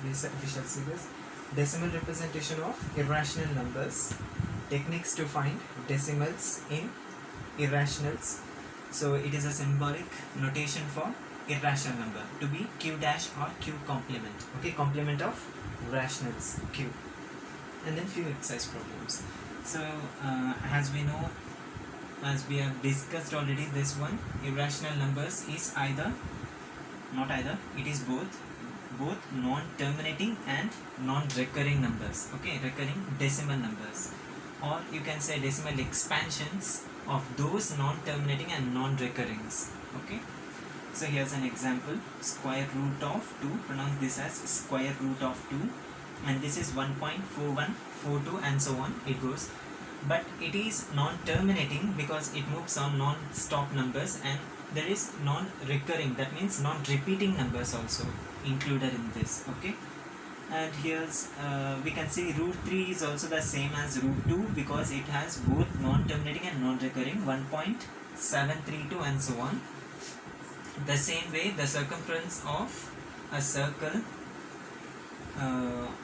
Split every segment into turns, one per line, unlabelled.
this official series. Decimal representation of irrational numbers. Techniques to find decimals in irrationals. So it is a symbolic notation for irrational number to be q dash or q complement. Okay, complement of rationals q. And then few exercise problems. So as we know, as we have discussed already, this one, irrational numbers is either, not either, it is both non-terminating and non-recurring numbers. Okay, recurring decimal numbers, or you can say decimal expansions of those non-terminating and non-recurrings. Okay, so here's an example: square root of 2, pronounce this as square root of 2, and this is 1.4142 and so on it goes. But it is non-terminating because it moves on non-stop numbers, and there is non-recurring, that means non-repeating numbers also included in this. Okay, and here's we can see root 3 is also the same as root 2 because it has both non-terminating and non-recurring, 1.732 and so on. The same way, the circumference of a circle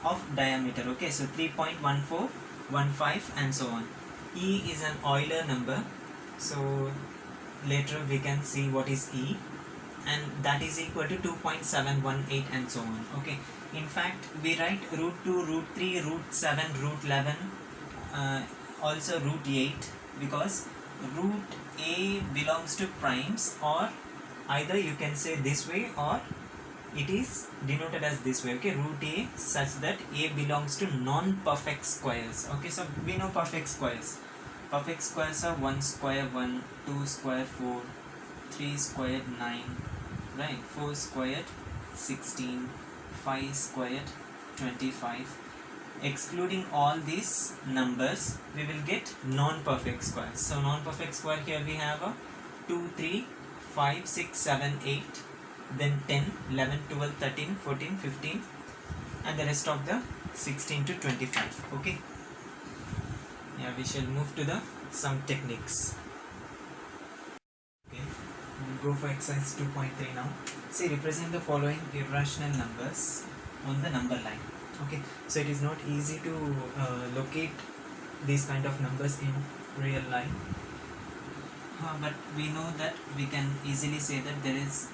of diameter. Okay, so 3.1415 and so on. E is an Euler number, so later we can see what is E, and that is equal to 2.718 and so on. Okay, in fact we write root 2, root 3, root 7, root 11, also root 8, because root A belongs to primes, or either you can say this way or it is denoted as this way. Okay, root A such that A belongs to non-perfect squares. Okay, so we know perfect squares. Perfect squares are 1 square 1, 2 square 4, 3 squared 9, right, 4 squared 16, 5 squared 25. Excluding all these numbers, we will get non-perfect squares. So non-perfect square, here we have a 2, 3, 5, 6, 7, 8, then 10, 11, 12, 13, 14, 15, and the rest of the 16 to 25. Okay, yeah, we shall move to the sum techniques. Okay, we'll go for exercise 2.3 now. See, represent the following irrational numbers on the number line. Okay, so it is not easy to locate these kind of numbers in real life, but we know that we can easily say that there is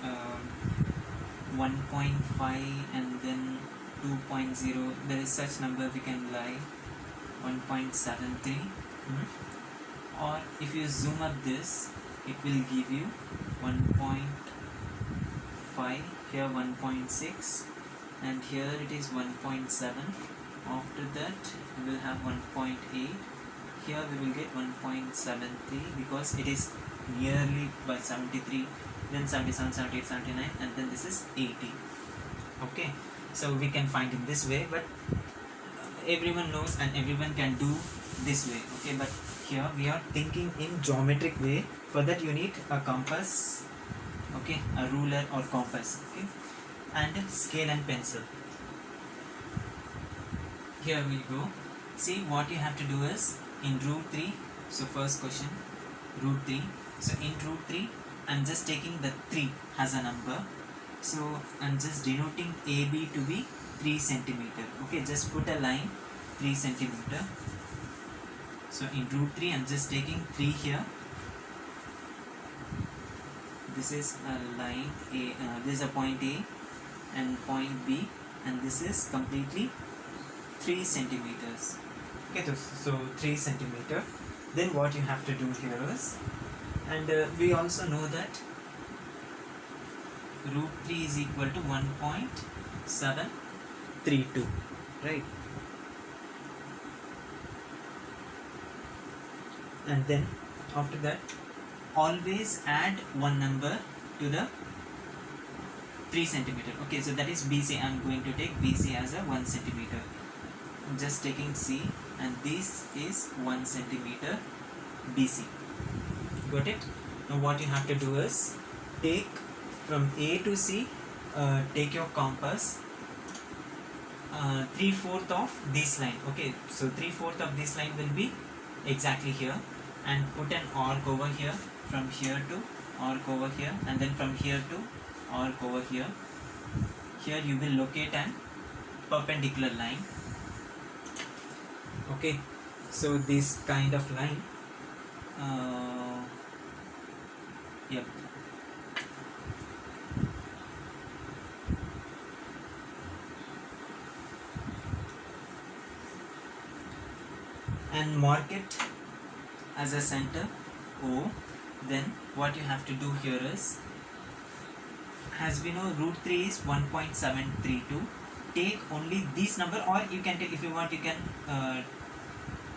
1.5 and then 2.0. There is such number we can lie 1.73. Or if you zoom up this, it will give you 1.5, here 1.6, and here it is 1.7. After that we will have 1.8. Here we will get 1.73 because it is nearly by 73, then 77, 78, 79, and then this is 80. Okay, so we can find in this way, but everyone knows and everyone can do this way. Okay, but here we are thinking in geometric way. For that you need a compass, okay, a ruler or compass, okay, and scale and pencil. Here we go. See, what you have to do is in root 3, so first question, root 3, so in root 3 I'm just taking the 3 as a number, so I'm just denoting AB to be 3 centimeter. Okay, just put a line 3 centimeter. So in root 3 I'm just taking 3 here. This is a line A, this is a point A and point B, and this is completely 3 centimeters. Okay, so 3 centimeter. Then what you have to do here is, and we also know that root 3 is equal to 1.732, right? And then after that, always add one number to the 3 centimeter. Okay, so that is BC. I am going to take BC as a 1 centimeter. I'm just taking C, and this is 1 centimeter BC. Got it? Now what you have to do is take from A to C, take your compass 3/4 of this line. Okay, so 3/4 of this line will be exactly here, and put an arc over here, from here to arc over here, and then from here to arc over here. Here you will locate an perpendicular line. Okay, so this kind of line, yep, and mark it as a center O. Then what you have to do here is, as we know, root 3 is 1.732. Take only this number, or you can take, if you want, you can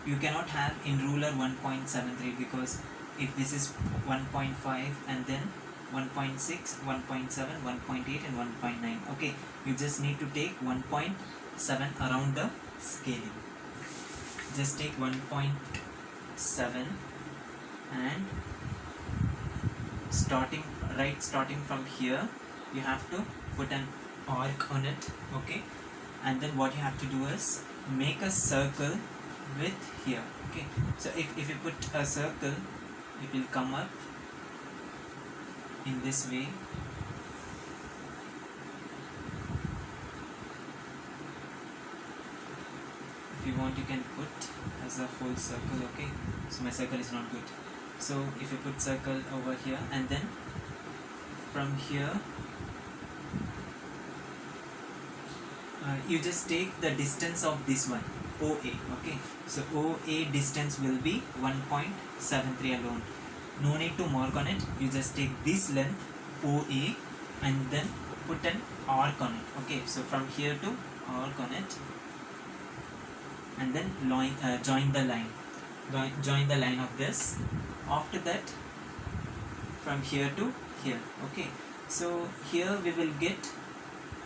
you cannot have in ruler 1.73, because if this is 1.5 and then 1.6, 1.7, 1.8 and 1.9. Okay, you just need to take 1.7 around the scaling. Just take 1.7 and starting from here, you have to put an arc on it. Okay, and then what you have to do is make a circle with here. Okay, so if you put a circle, it will come up in this way. If you want, you can put as a whole circle. Okay, so my circle is not good, so if you put circle over here, and then from here you just take the distance of this one, OA. Okay, so OA distance will be 1.73 alone. No need to mark on it, you just take this length OA and then put an arc on it. Okay, so from here to arc on it, and then join the line of this. After that, from here to here. Okay, so here we will get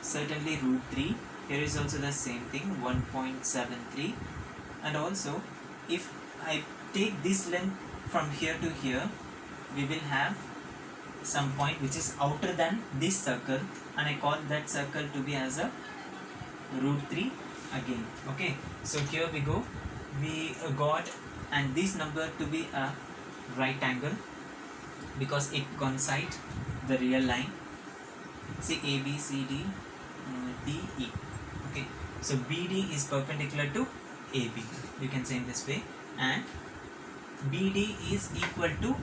certainly root 3. Here is also the same thing, 1.73. And also, if I take this length from here to here, we will have some point which is outer than this circle, and I call that circle to be as a root 3 again. Okay, so here we go, we got, and this number to be a right angle because it coincides the real line. See, A, B, C, D, D, E. Okay, so BD is perpendicular to AB, you can say in this way, and BD is equal to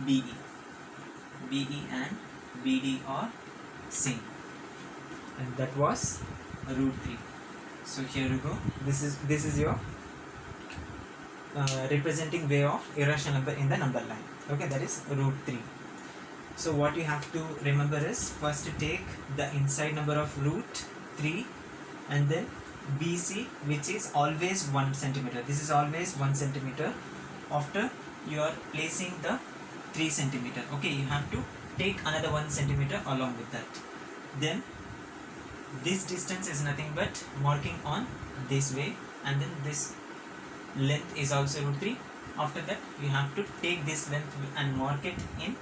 BE. BE and BD are same, and that was root 3. So here you go, this is your representing way of irrational number in the number line. Okay, that is root 3. So what you have to remember is, first take the inside number of root 3 and then BC, which is always 1 centimeter. This is always 1 centimeter. After you are placing the 3 centimeter, okay, you have to take another 1 centimeter along with that. Then this distance is nothing but marking on this way, and then this length is also root 3. After that, you have to take this length and mark it in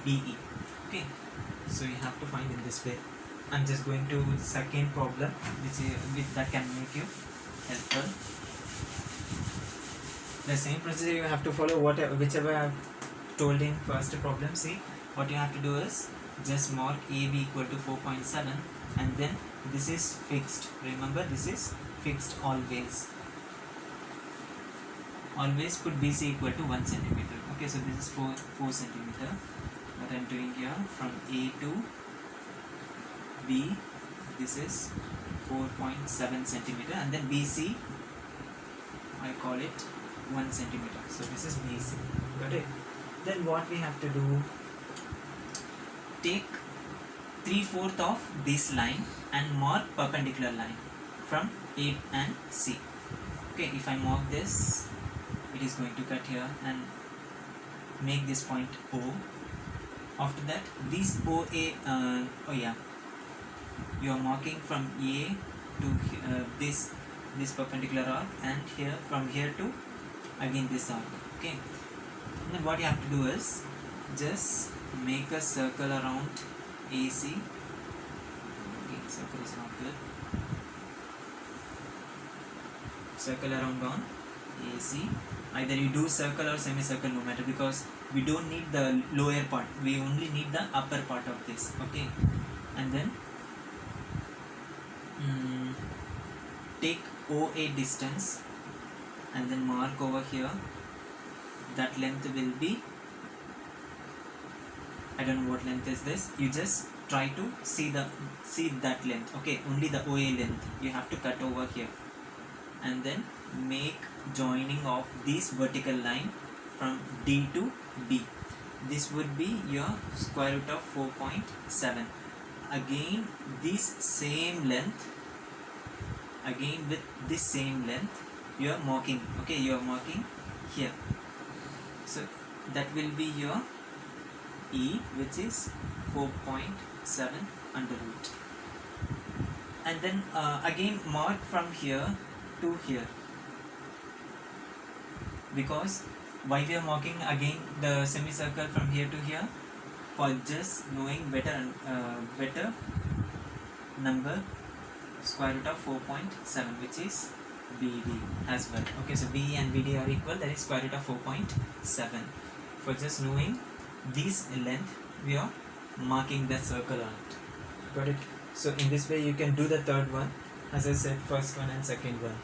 BE. Okay, so you have to find in this way. I'm just going to second problem, which that can make you helpful. The same procedure you have to follow, whichever I have told in first problem. See, what you have to do is just mark AB equal to 4.7, and then this is fixed. Remember, this is fixed always. Always put BC equal to 1 centimeter. Okay, so this is 4 centimeter. What I'm doing here, from A to B, this is 4.7 centimeter, and then BC, I call it 1 centimeter. So this is BC. Got it? Then what we have to do, take 3/4 of this line and mark perpendicular line from A and C. Okay, if I mark this, it is going to cut here and make this point O. After that, this OA, you are marking from A to this perpendicular arc, and here from here to again this arc. Okay, and then what you have to do is just make a circle around AC. Okay, circle is not good. Circle around on AC. Either you do circle or semicircle, no matter, because we don't need the lower part, we only need the upper part of this. Okay, and then take OA distance and then mark over here. That length will be, I don't know what length is this. You just try to see that length. Okay, only the OA length you have to cut over here, and then make joining of this vertical line from D to B. This would be your square root of 4.7. Again this same length, again with this same length you are marking. Okay, you are marking here. So that will be your E, which is 4.7 under root. And then again mark from here to here, because why we are marking again the semicircle from here to here? For just knowing better number square root of 4.7, which is BD as well. Okay, so BE and BD are equal, that is square root of 4.7. For just knowing this length, we are marking the circle on it. Got it? So in this way you can do the third one, as I said, first one and second one.